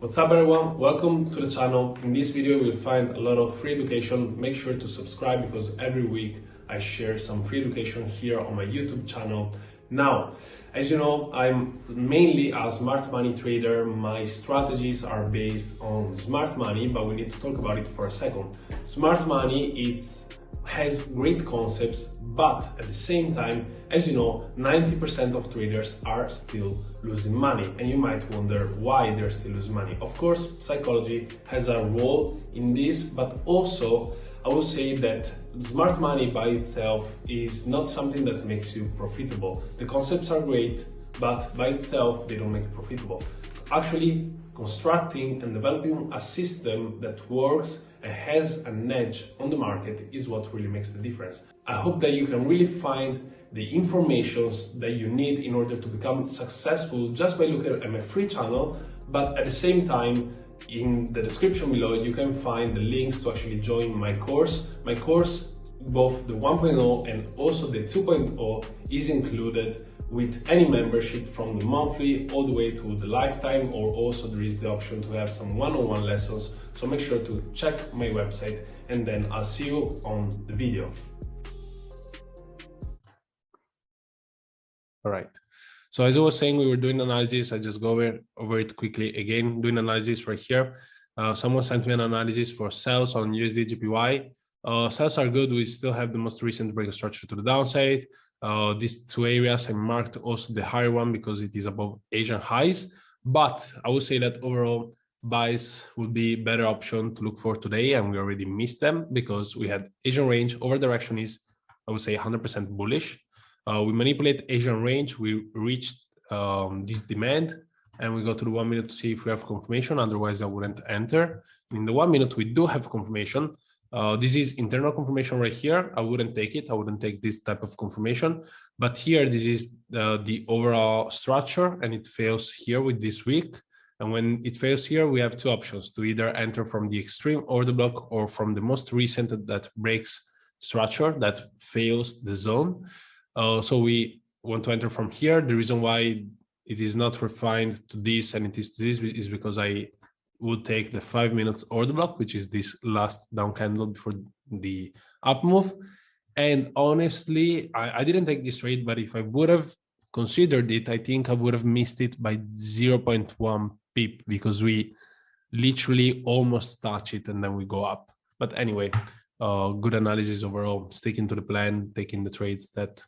What's up everyone, welcome to the channel. In this video you will find a lot of free education. Make sure to subscribe because every week I share some free education here on my YouTube channel. Now, as you know, I'm mainly a smart money trader. My strategies are based on smart money, but we need to talk about it for a second. Smart money has great concepts, but at the same time, as you know, 90% of traders are still losing money, and you might wonder why they're still losing money. Of course, psychology has a role in this, but also I will say that smart money by itself is not something that makes you profitable. The concepts are great, but by itself they don't make you profitable. Actually, constructing and developing a system that works and has an edge on the market is what really makes the difference. I hope that you can really find the informations that you need in order to become successful just by looking at my free channel, but at the same time, in the description below, you can find the links to actually join my course. My course, both the 1.0 and also the 2.0, is included with any membership from the monthly all the way to the lifetime, or also there is the option to have some one-on-one lessons. So make sure to check my website, and then I'll see you on the video. All right. So as I was saying, we were doing analysis. I just go over it quickly again, doing analysis right here. Someone sent me an analysis for sales on USDJPY. Sales are good. We still have the most recent break structure to the downside. These two areas I marked also the higher one because it is above Asian highs. But I would say that overall buys would be a better option to look for today, and we already missed them because we had Asian range. Over direction is, I would say, 100% bullish. We manipulate Asian range. We reached this demand, and we go to the 1 minute to see if we have confirmation. Otherwise, I wouldn't enter. In the 1 minute, we do have confirmation. This is internal confirmation right here. I wouldn't take it. I wouldn't take this type of confirmation. But here, this is the overall structure, and it fails here with this week. And when it fails here, we have two options: to either enter from the extreme order block or from the most recent that breaks structure that fails the zone. So we want to enter from here. The reason why it is not refined to this and it is to this is because I would take the 5 minutes order block, which is this last down candle before the up move. And honestly, I didn't take this trade, but if I would have considered it, I think I would have missed it by 0.1 pip because we literally almost touch it and then we go up. But anyway, good analysis overall, sticking to the plan, taking the trades that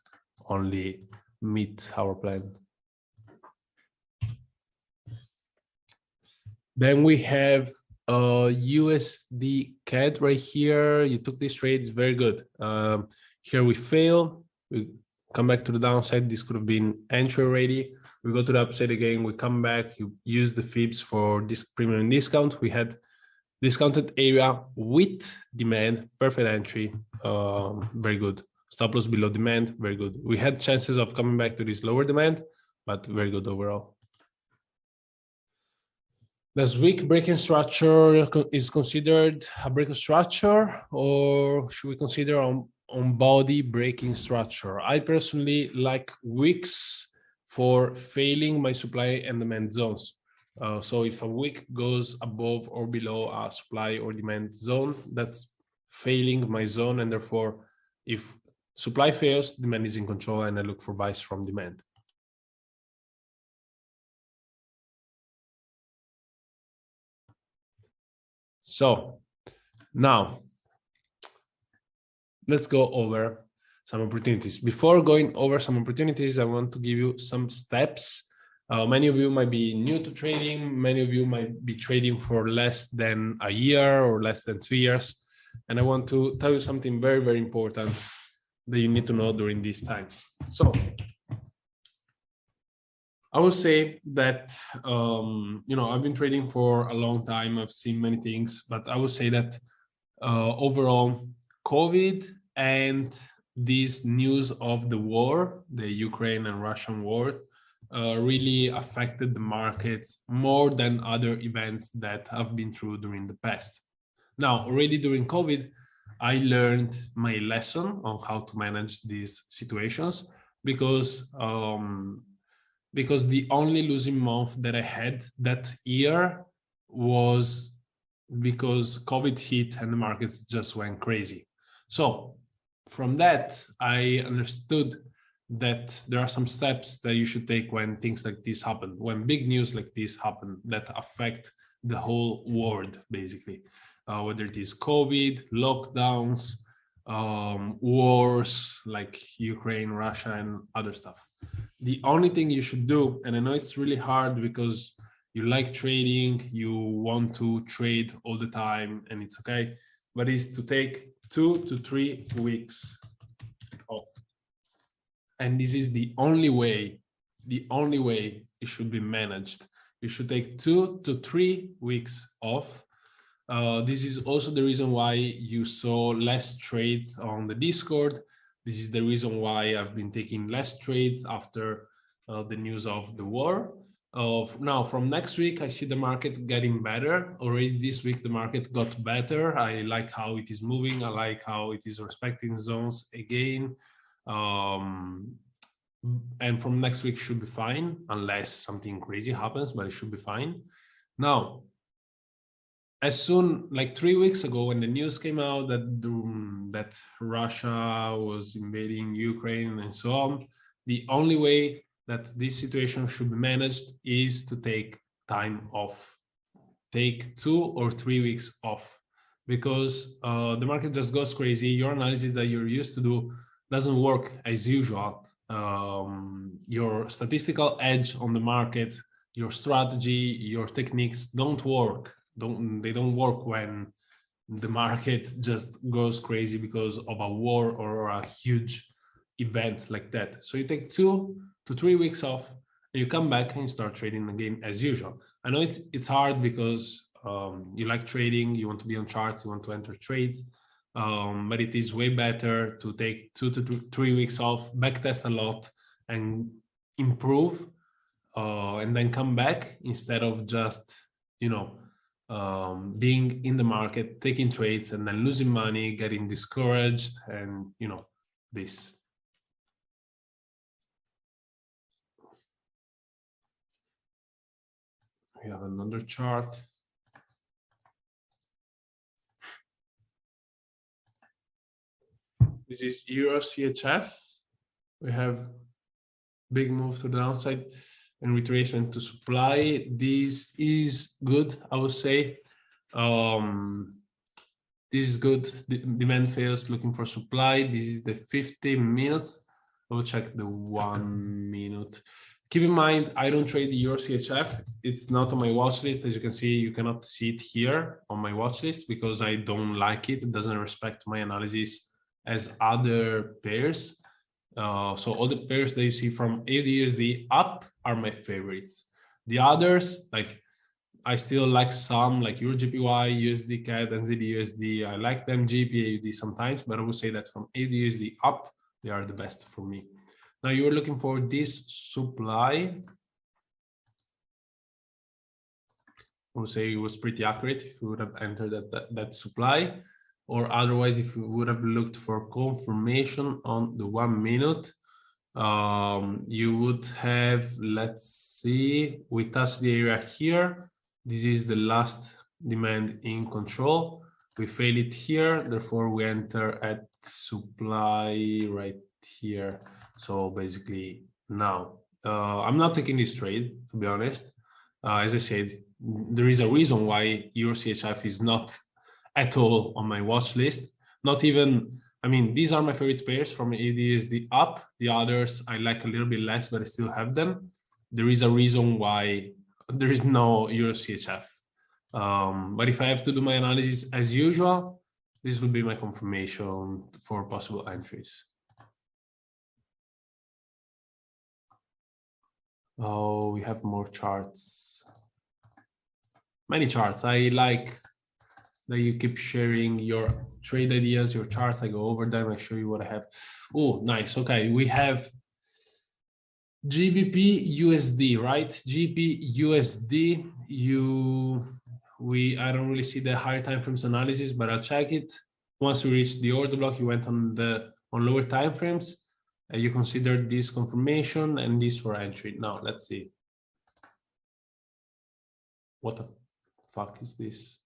only meet our plan. Then we have USD CAD right here. You took this trade, it's very good. Here we fail, we come back to the downside. This could have been entry already. We go to the upside again, we come back, you use the fibs for this premium discount. We had discounted area with demand, perfect entry, very good. Stop loss below demand, very good. We had chances of coming back to this lower demand, but very good overall. This weak breaking structure is considered a breaking structure, or should we consider on body breaking structure? I personally like wicks for failing my supply and demand zones. So if a wick goes above or below a supply or demand zone, that's failing my zone, and therefore if supply fails, demand is in control, and I look for buys from demand. So now let's go over some opportunities. Before going over some opportunities, I want to give you some steps. Many of you might be new to trading. Many of you might be trading for less than a year or less than 2 years. And I want to tell you something very, very important that you need to know during these times. So I would say that, I've been trading for a long time. I've seen many things, but I would say that overall, COVID and this news of the war, the Ukraine and Russian war, really affected the markets more than other events that have been through during the past. Now, already during COVID, I learned my lesson on how to manage these situations because the only losing month that I had that year was because COVID hit and the markets just went crazy. So from that, I understood that there are some steps that you should take when things like this happen, when big news like this happen that affect the whole world, basically, whether it is COVID, lockdowns, wars like Ukraine, Russia, and other stuff. The only thing you should do, and I know it's really hard because you like trading, you want to trade all the time, and it's okay, but is to take 2 to 3 weeks off. And this is the only way it should be managed. You should take 2 to 3 weeks off. This is also the reason why you saw less trades on the Discord. This is the reason why I've been taking less trades after the news of the war. Now, from next week, I see the market getting better. Already this week, the market got better. I like how it is moving. I like how it is respecting zones again. And from next week should be fine, unless something crazy happens, but it should be fine. Now, as soon, like 3 weeks ago, when the news came out that Russia was invading Ukraine and so on, the only way that this situation should be managed is to take time off. Take 2 or 3 weeks off, because the market just goes crazy. Your analysis that you're used to do doesn't work as usual. Your statistical edge on the market, your strategy, your techniques don't work. They don't work when the market just goes crazy because of a war or a huge event like that. So you take 2 to 3 weeks off, and you come back and you start trading again as usual. I know it's hard because you like trading, you want to be on charts, you want to enter trades, but it is way better to take 2 to 3 weeks off, backtest a lot, and improve, and then come back, instead of just, you know, being in the market, taking trades, and then losing money, getting discouraged, and, you know, this. We have another chart. This is EURCHF. We have big move to the downside and retracement to supply. This is good, I would say. This is good. The demand fails, looking for supply. This is the 50 minutes. I will check the 1 minute. Keep in mind, I don't trade the EURCHF. It's not on my watch list. As you can see, you cannot see it here on my watch list because I don't like it. It doesn't respect my analysis as other pairs. So all the pairs that you see from AUDUSD up are my favorites. The others, like, I still like some, like EURCHF, USD CAD, and NZD-USD. I like them, GBPUSD sometimes, but I would say that from AUDUSD up, they are the best for me. Now you were looking for this supply. I would say it was pretty accurate if you would have entered that supply, or otherwise if you would have looked for confirmation on the 1 minute, you would have, let's see, we touched the area here. This is the last demand in control. We fail it here, therefore we enter at supply right here. So basically now, I'm not taking this trade, to be honest. As I said, there is a reason why EURCHF is not at all on my watch list. Not even, I mean, these are my favorite pairs from AUDUSD up. The others I like a little bit less, but I still have them. There is a reason why there is no EURCHF. But if I have to do my analysis as usual, this will be my confirmation for possible entries. Oh, we have more charts. Many charts. I like that you keep sharing your trade ideas, your charts. I go over them. I show you what I have. Oh, nice. Okay, we have GBPUSD, right? GBPUSD. I don't really see the higher time frames analysis, but I'll check it. Once we reach the order block, you went on lower time frames. You consider this confirmation and this for entry. Now let's see. What a fuck is this?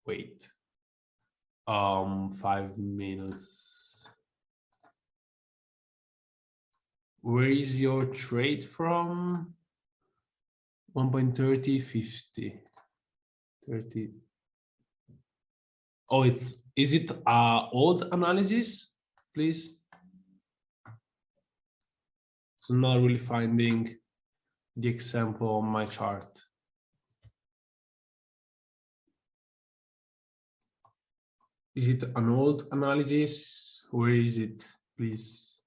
Wait. 5 minutes. Where is your trade from? 1.30, 50, 30. Oh, is it old analysis, please? So I'm not really finding the example on my chart. Is it an old analysis? Where is it, please?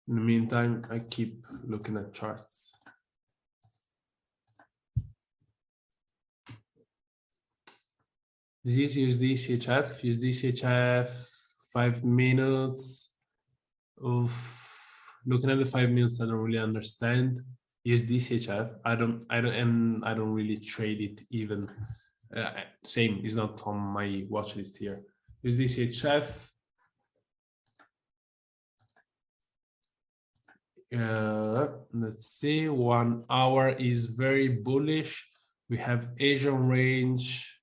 In the meantime, I keep looking at charts. This is USDCHF, USDCHF, 5 minutes. Looking at the 5 minutes, I don't really understand. USDCHF, I don't really trade it even. Same, is not on my watch list here. USDCHF. Let's see, 1 hour is very bullish. We have Asian range,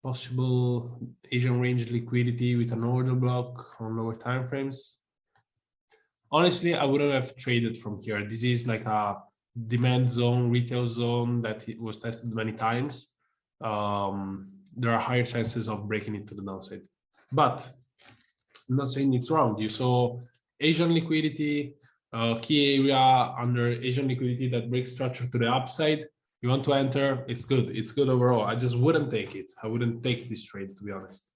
possible Asian range liquidity with an order block on lower time frames. Honestly, I wouldn't have traded from here. This is like a demand zone, retail zone that it was tested many times. There are higher chances of breaking into the downside, but I'm not saying it's wrong. You saw Asian liquidity, key area under Asian liquidity that breaks structure to the upside. You want to enter, it's good. It's good overall. I just wouldn't take it. I wouldn't take this trade, to be honest.